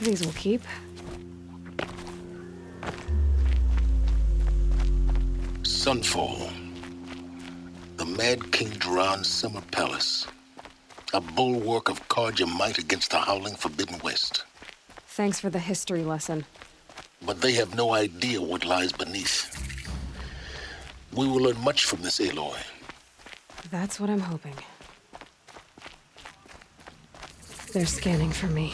These will keep. Sunfall. The Mad King Duran's summer palace. A bulwark of Carja might against the howling Forbidden West. Thanks for the history lesson. But they have no idea what lies beneath. We will learn much from this Aloy. That's what I'm hoping. They're scanning for me.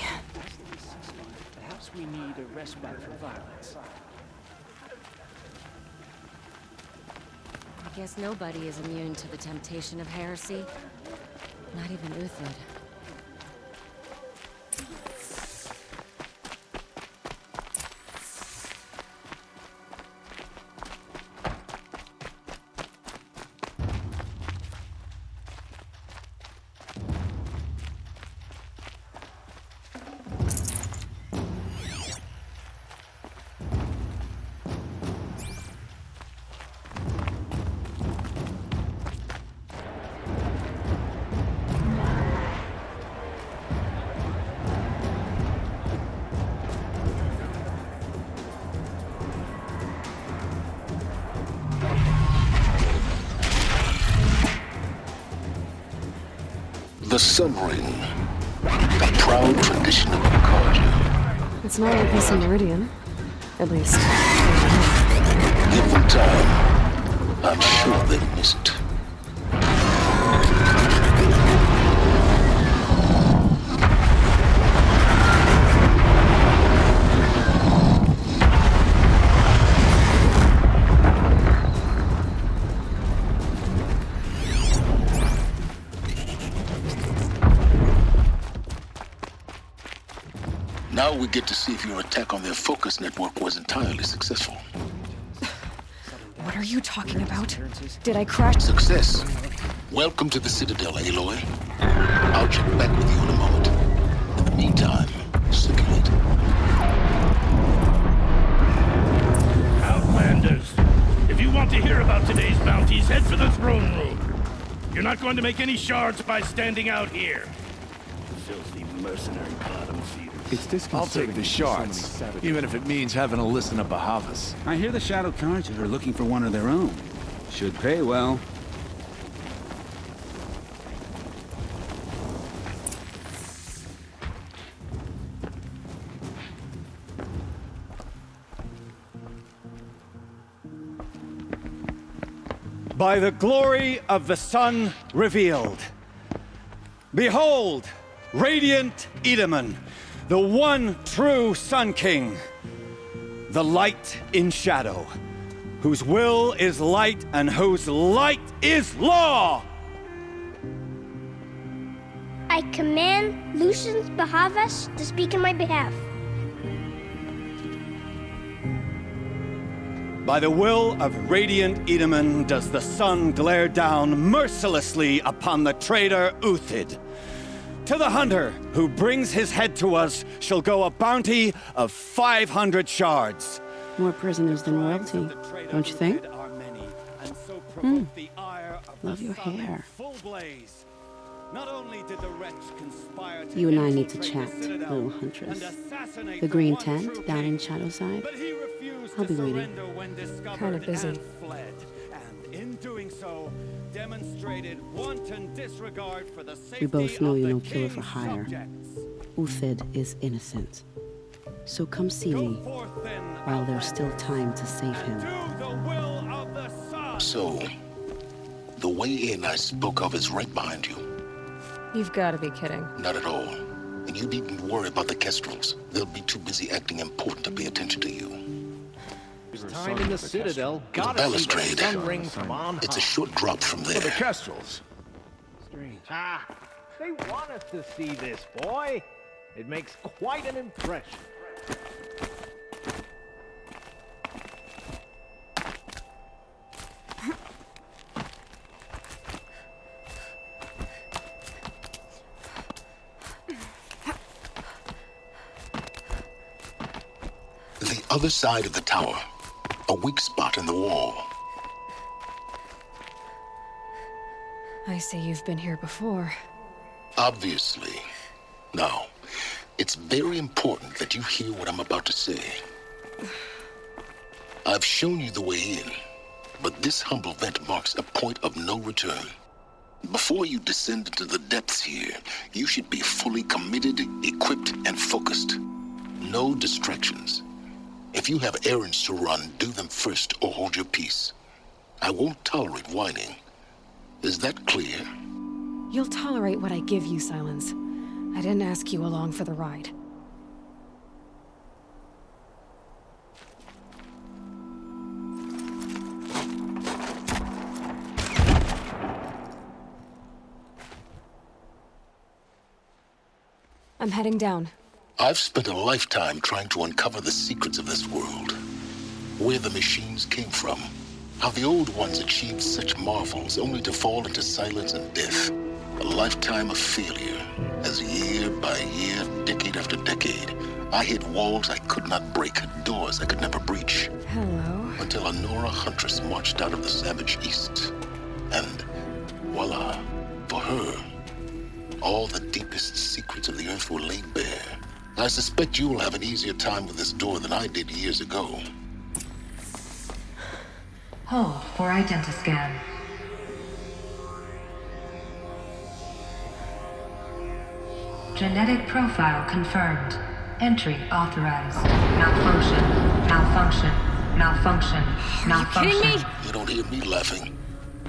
Perhaps we need a respite from violence. I guess nobody is immune to the temptation of heresy. Not even Uthid. The Sun Ring. The proud tradition of Carja. It's not like this in Meridian. At least. Give them time. I'm sure they'll miss it. Now we get to see if your attack on their focus network was entirely successful. What are you talking about? Did I crash? Success. Welcome to the Citadel, Aloy. I'll check back with you in a moment. In the meantime, circulate. Outlanders, if you want to hear about today's bounties, head for the throne room. You're not going to make any shards by standing out here. Filthy mercenary bottom feeders. I'll take the shards, even if it means having to listen to Bahavas. I hear the Shadow Carja are looking for one of their own. Should pay well. By the glory of the sun revealed. Behold, radiant Edaman, the one true Sun King, the light in shadow, whose will is light and whose light is law! I command Lucius Bahavas to speak in my behalf. By the will of radiant Edaman does the sun glare down mercilessly upon the traitor Uthid. To the hunter who brings his head to us shall go a bounty of 500 shards. More prisoners than royalty, don't you think? Love your hair. You and I need to chat, little huntress. The green tent down in Shadowside. I'll be waiting. Kinda busy. In doing so, demonstrated wanton disregard for the safety We both know of you're the no killer king's for hire. subjects. Uthid is innocent. So come see me while there's still time to save him. Do the will of the sun. So, the way in I spoke of is right behind you. You've got to be kidding. Not at all. And you needn't worry about the Kestrels. They'll be too busy acting important to pay attention to you. Time in the Citadel. The Gotta see the balustrade. sun ring from on high. It's a short drop from For the there. Kestrels. Strange. Ah, they want us to see this, boy. It makes quite an impression. Other side of the tower. A weak spot in the wall. I see you've been here before. Obviously. Now, it's very important that you hear what I'm about to say. I've shown you the way in, but this humble vent marks a point of no return. Before you descend into the depths here, you should be fully committed, equipped, and focused. No distractions. If you have errands to run, do them first or hold your peace. I won't tolerate whining. Is that clear? You'll tolerate what I give you, Silence. I didn't ask you along for the ride. I'm heading down. I've spent a lifetime trying to uncover the secrets of this world. Where the machines came from. How the old ones achieved such marvels only to fall into silence and death. A lifetime of failure, as year by year, decade after decade, I hit walls I could not break, doors I could never breach. Hello. Until a Nora huntress marched out of the savage east. And voila, for her, all the deepest secrets of the earth were laid bare. I suspect you will have an easier time with this door than I did years ago. Hold for identiscan. Genetic profile confirmed. Entry authorized. Malfunction. Malfunction. Malfunction. Malfunction. Are you kidding me? You don't hear me laughing.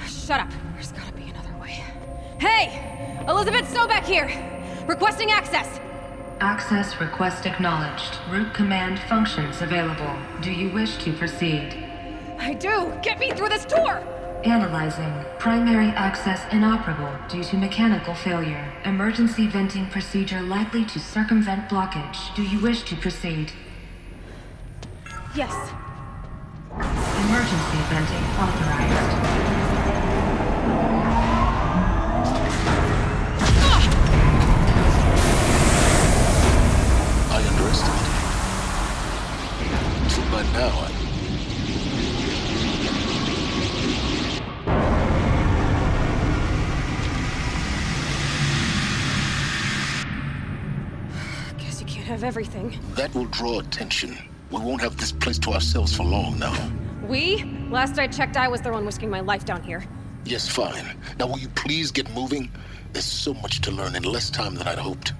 Shut up. There's gotta be another way. Hey! Elizabeth Sobeck here! Requesting access! Access request acknowledged. Root command functions available. Do you wish to proceed? I do! Get me through this door! Analyzing. Primary access inoperable due to mechanical failure. Emergency venting procedure likely to circumvent blockage. Do you wish to proceed? Yes. Emergency venting authorized. I underestimated. So by now, Guess you can't have everything. that will draw attention. We won't have this place to ourselves for long now. We? Last I checked, I was the one risking my life down here. Yes, fine. Now will you please get moving? There's so much to learn in less time than I'd hoped.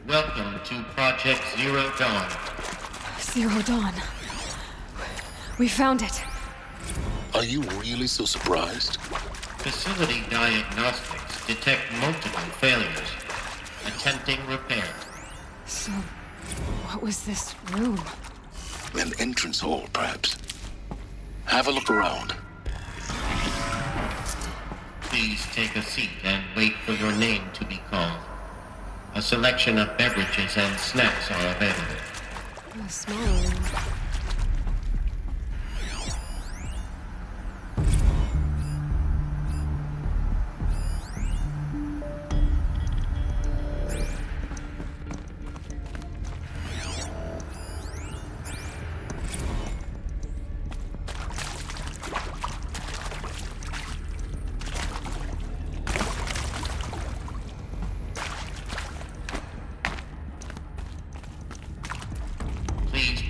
Welcome to Project Zero Dawn. Zero Dawn. We found it. Are you really so surprised? Facility diagnostics detect multiple failures. Attempting repair. So, what was this room? An entrance hall, perhaps. Have a look around. Please take a seat and wait for your name to be called. A selection of beverages and snacks are available. A small room.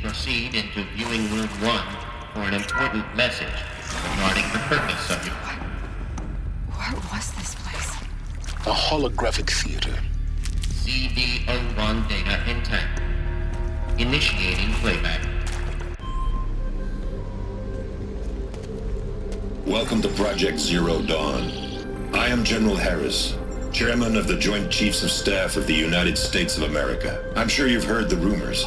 Proceed into viewing room 1 for an important message regarding the purpose of your... What was this place? A holographic theater. CD01 data intact. Initiating playback. Welcome to Project Zero Dawn. I am General Harris, Chairman of the Joint Chiefs of Staff of the United States of America. I'm sure you've heard the rumors.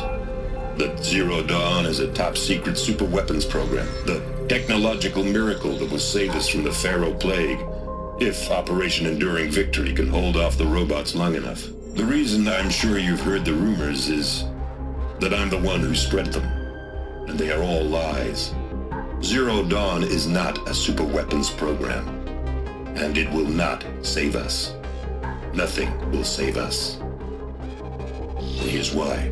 That Zero Dawn is a top-secret super-weapons program. The technological miracle that will save us from the Pharaoh Plague, if Operation Enduring Victory can hold off the robots long enough. The reason I'm sure you've heard the rumors is that I'm the one who spread them, and they are all lies. Zero Dawn is not a superweapons program, and it will not save us. Nothing will save us. Here's why.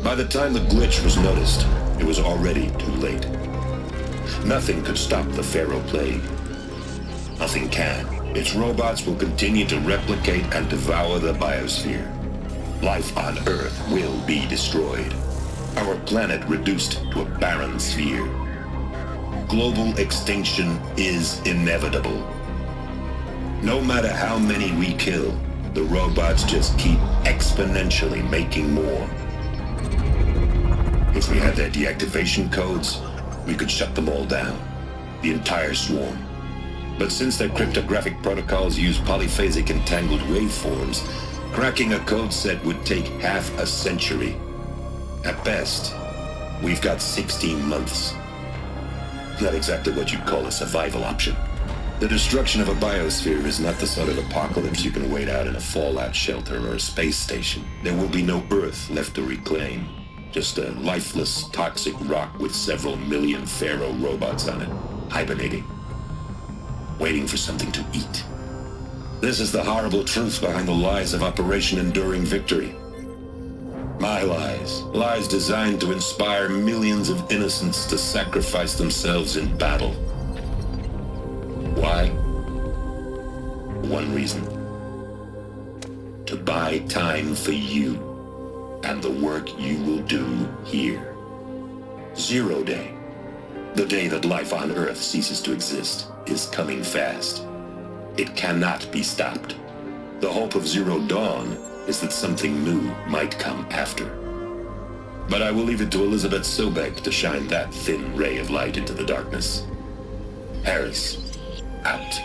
By the time the glitch was noticed, it was already too late. Nothing could stop the Pharaoh Plague. Nothing can. Its robots will continue to replicate and devour the biosphere. Life on Earth will be destroyed. Our planet reduced to a barren sphere. Global extinction is inevitable. No matter how many we kill, the robots just keep exponentially making more. If we had their deactivation codes, we could shut them all down. The entire swarm. But since their cryptographic protocols use polyphasic entangled waveforms, cracking a code set would take half a century. At best, we've got 16 months. Not exactly what you'd call a survival option. The destruction of a biosphere is not the sort of apocalypse you can wait out in a fallout shelter or a space station. There will be no Earth left to reclaim. Just a lifeless, toxic rock with several million Pharaoh robots on it, hibernating. Waiting for something to eat. This is the horrible truth behind the lies of Operation Enduring Victory. My lies. Lies designed to inspire millions of innocents to sacrifice themselves in battle. Why? One reason. To buy time for you and the work you will do here. Zero Day. The day that life on Earth ceases to exist is coming fast. It cannot be stopped. The hope of Zero Dawn is that something new might come after. But I will leave it to Elizabeth Sobek to shine that thin ray of light into the darkness. Harris, out.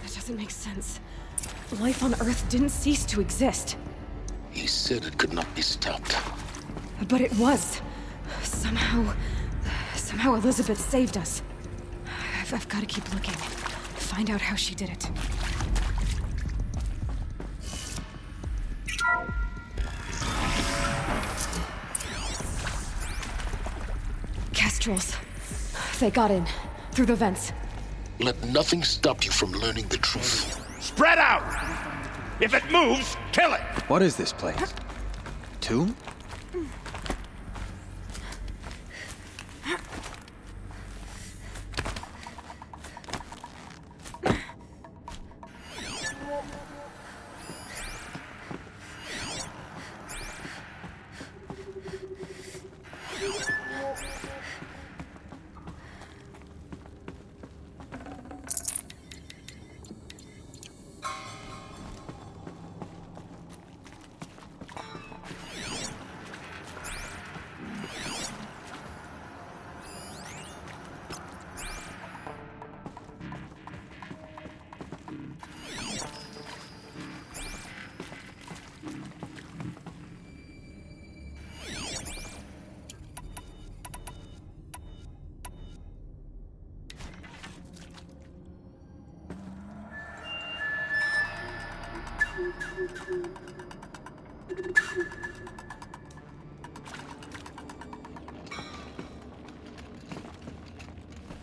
That doesn't make sense. Life on Earth didn't cease to exist. He said it could not be stopped. But it was. Somehow Elizabeth saved us. I've got to keep looking. Find out how she did it. Kestrels. They got in. Through the vents. Let nothing stop you from learning the truth. Spread out! If it moves, kill it! What is this place? Tomb?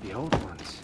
The old ones.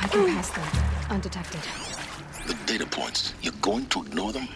I can pass them, undetected. The data points, you're going to ignore them?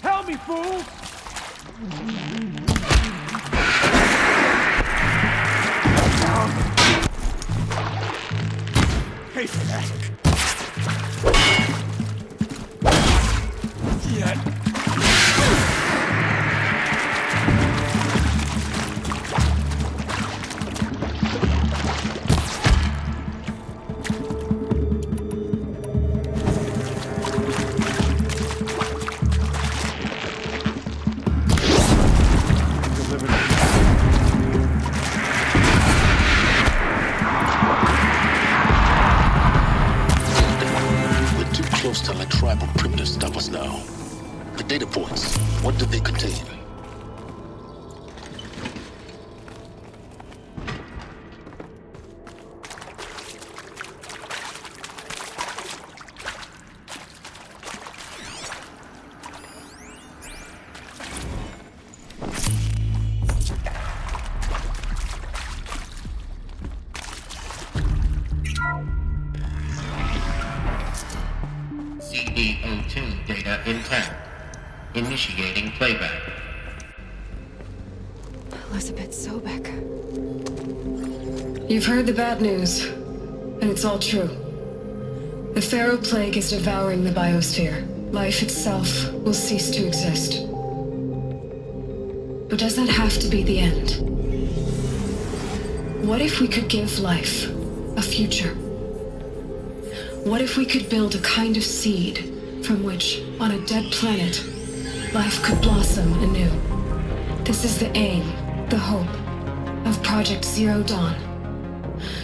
Help me, fools! Pay for that. Close to let tribal primitives stop us now. The data points, what do they contain? CD02 data intact. Initiating playback. Elizabeth Sobek. You've heard the bad news, and it's all true. The Pharaoh Plague is devouring the biosphere. Life itself will cease to exist. But does that have to be the end? What if we could give life a future? What if we could build a kind of seed from which, on a dead planet, life could blossom anew? This is the aim, the hope, of Project Zero Dawn.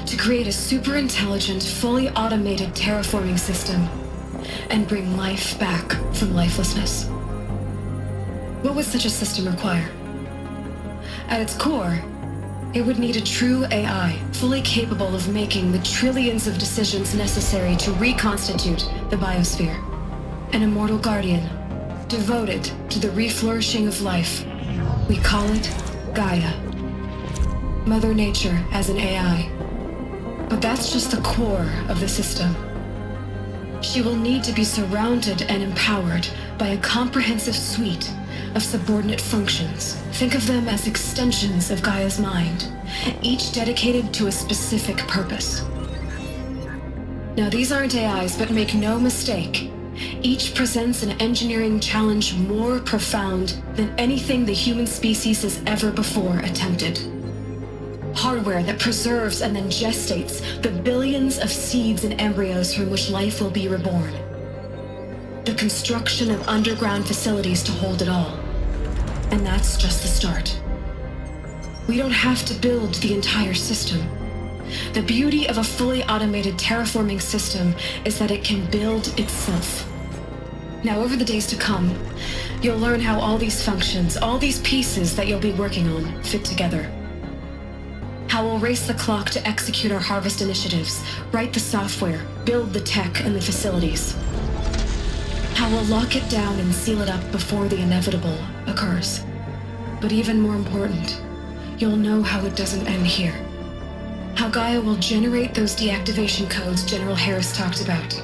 To create a super-intelligent, fully automated terraforming system and bring life back from lifelessness. What would such a system require? At its core, it would need a true AI, fully capable of making the trillions of decisions necessary to reconstitute the biosphere. An immortal guardian, devoted to the reflourishing of life. We call it Gaia. Mother Nature as an AI. But that's just the core of the system. She will need to be surrounded and empowered by a comprehensive suite of subordinate functions. Think of them as extensions of Gaia's mind, each dedicated to a specific purpose. Now, these aren't AIs, but make no mistake, each presents an engineering challenge more profound than anything the human species has ever before attempted. Hardware that preserves and then gestates the billions of seeds and embryos from which life will be reborn. The construction of underground facilities to hold it all. And that's just the start. We don't have to build the entire system. The beauty of a fully automated terraforming system is that it can build itself. Now, over the days to come, you'll learn how all these functions, all these pieces that you'll be working on, fit together. How we'll race the clock to execute our harvest initiatives, write the software, build the tech and the facilities. How we'll lock it down and seal it up before the inevitable occurs. But even more important, you'll know how it doesn't end here. How Gaia will generate those deactivation codes General Harris talked about,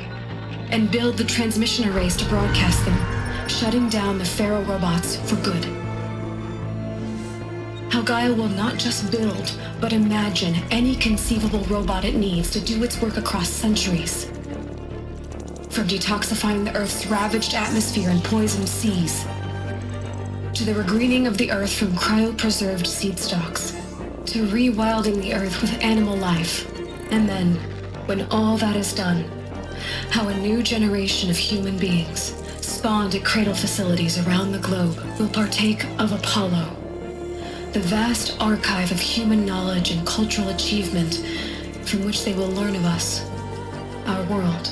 and build the transmission arrays to broadcast them, shutting down the Pharaoh robots for good. How Gaia will not just build, but imagine any conceivable robot it needs to do its work across centuries. From detoxifying the Earth's ravaged atmosphere and poisoned seas, to the regreening of the Earth from cryopreserved seed stalks, to rewilding the Earth with animal life. And then, when all that is done, how a new generation of human beings, spawned at cradle facilities around the globe, will partake of Apollo, the vast archive of human knowledge and cultural achievement from which they will learn of us, our world.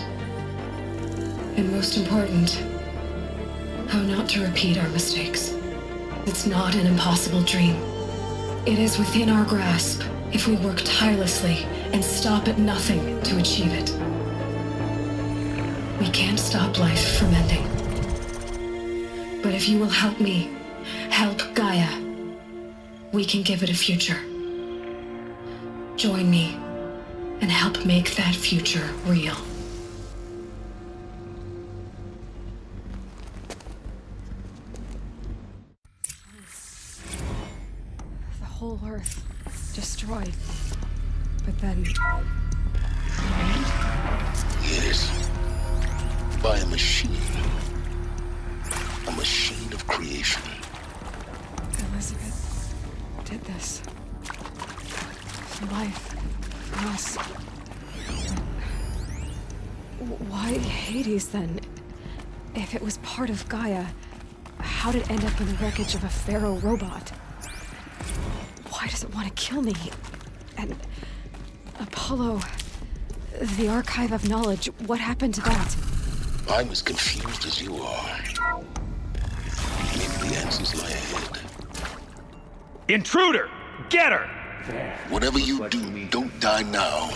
And most important, how not to repeat our mistakes. It's not an impossible dream. It is within our grasp if we work tirelessly and stop at nothing to achieve it. We can't stop life from ending. But if you will help me, help Gaia, we can give it a future. Join me and help make that future real. The whole Earth destroyed. But then... Yes. By a machine. A machine of creation. Elizabeth did this. For life. For us. Why Hades, then? If it was part of Gaia, how'd it end up in the wreckage of a Pharaoh robot? Why does it want to kill me? And... Apollo... The Archive of Knowledge, what happened to that? I'm as confused as you are. Maybe the answers lie ahead. Intruder! Get her! Whatever you do, don't die now.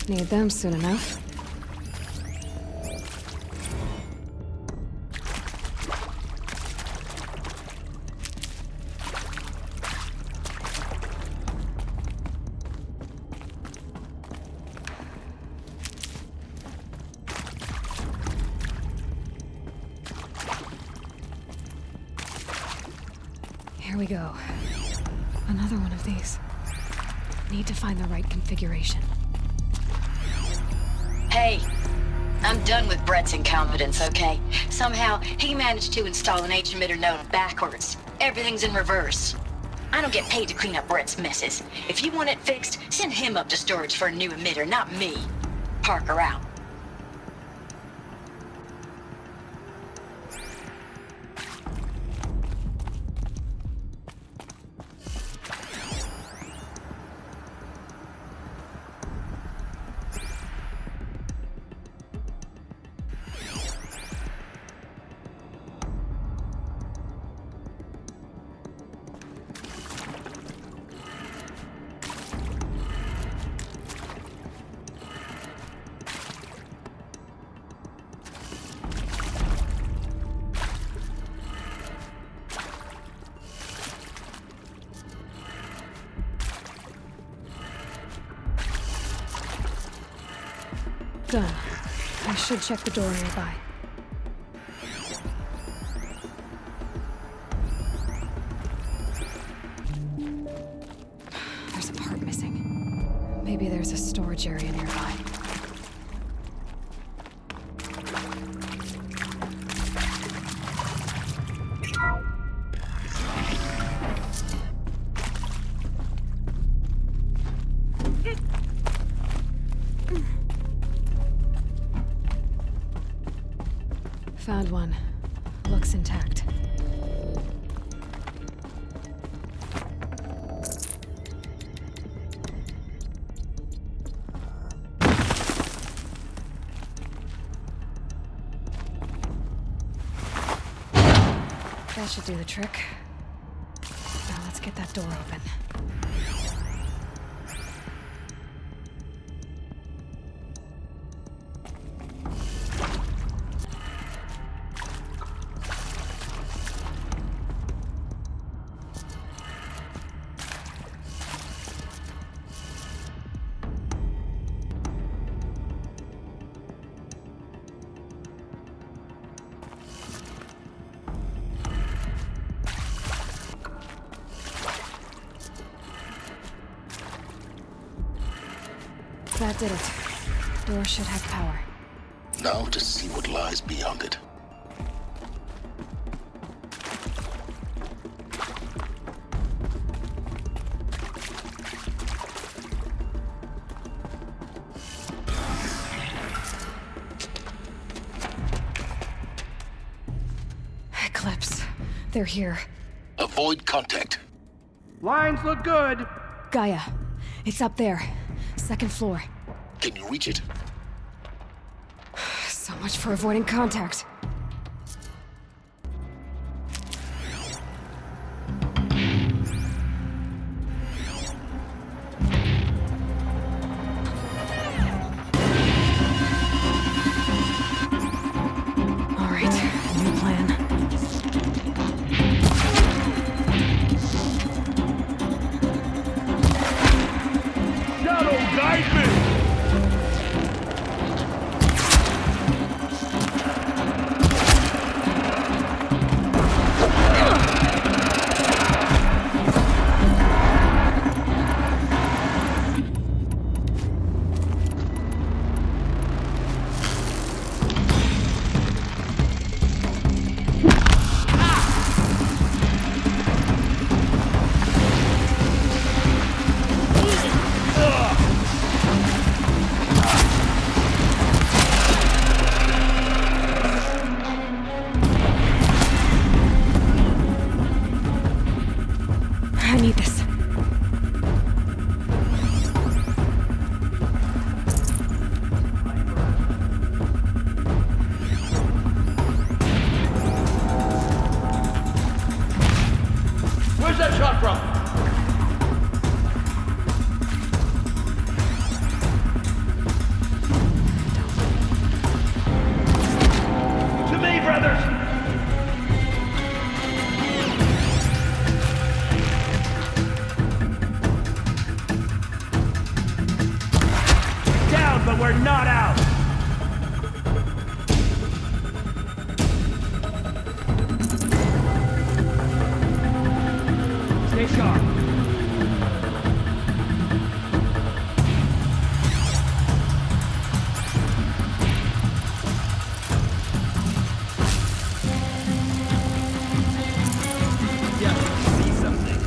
Need them soon enough. Here we go. Another one of these. Need to find the right configuration. Hey, I'm done with Brett's incompetence, okay? Somehow, he managed to install an H-emitter node backwards. Everything's in reverse. I don't get paid to clean up Brett's messes. If you want it fixed, send him up to storage for a new emitter, not me. Parker out. Done. I should check the door nearby. There's a part missing. Maybe there's a storage area nearby. Found one. Looks intact. That should do the trick. Now let's get that door open. That did it. Door should have power. Now to see what lies beyond it. Eclipse. They're here. Avoid contact. Lines look good. Gaia. It's up there. Second floor. Can you reach it? So much for avoiding contact. All right, new plan. Shadow, guide me! I need this. Where's that shot from? To me, brothers! Down, but we're not out! Stay sharp. Yeah, see something.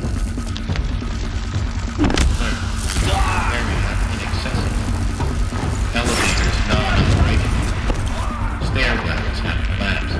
Elevators non-operating. Stairwells have collapsed.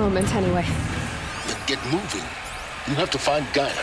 moment, anyway. Then get moving. You have to find Gaia.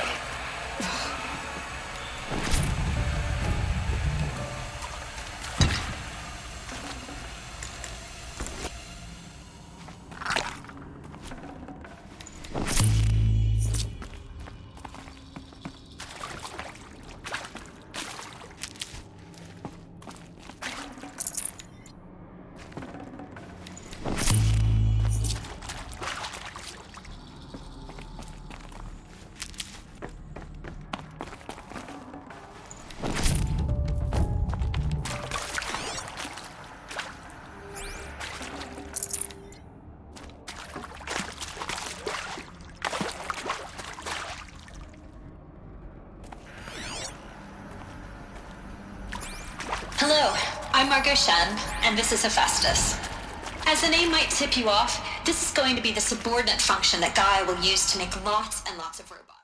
Hello, I'm Margot Shen, and this is Hephaestus. As the name might tip you off, this is going to be the subordinate function that Gaia will use to make lots and lots of robots.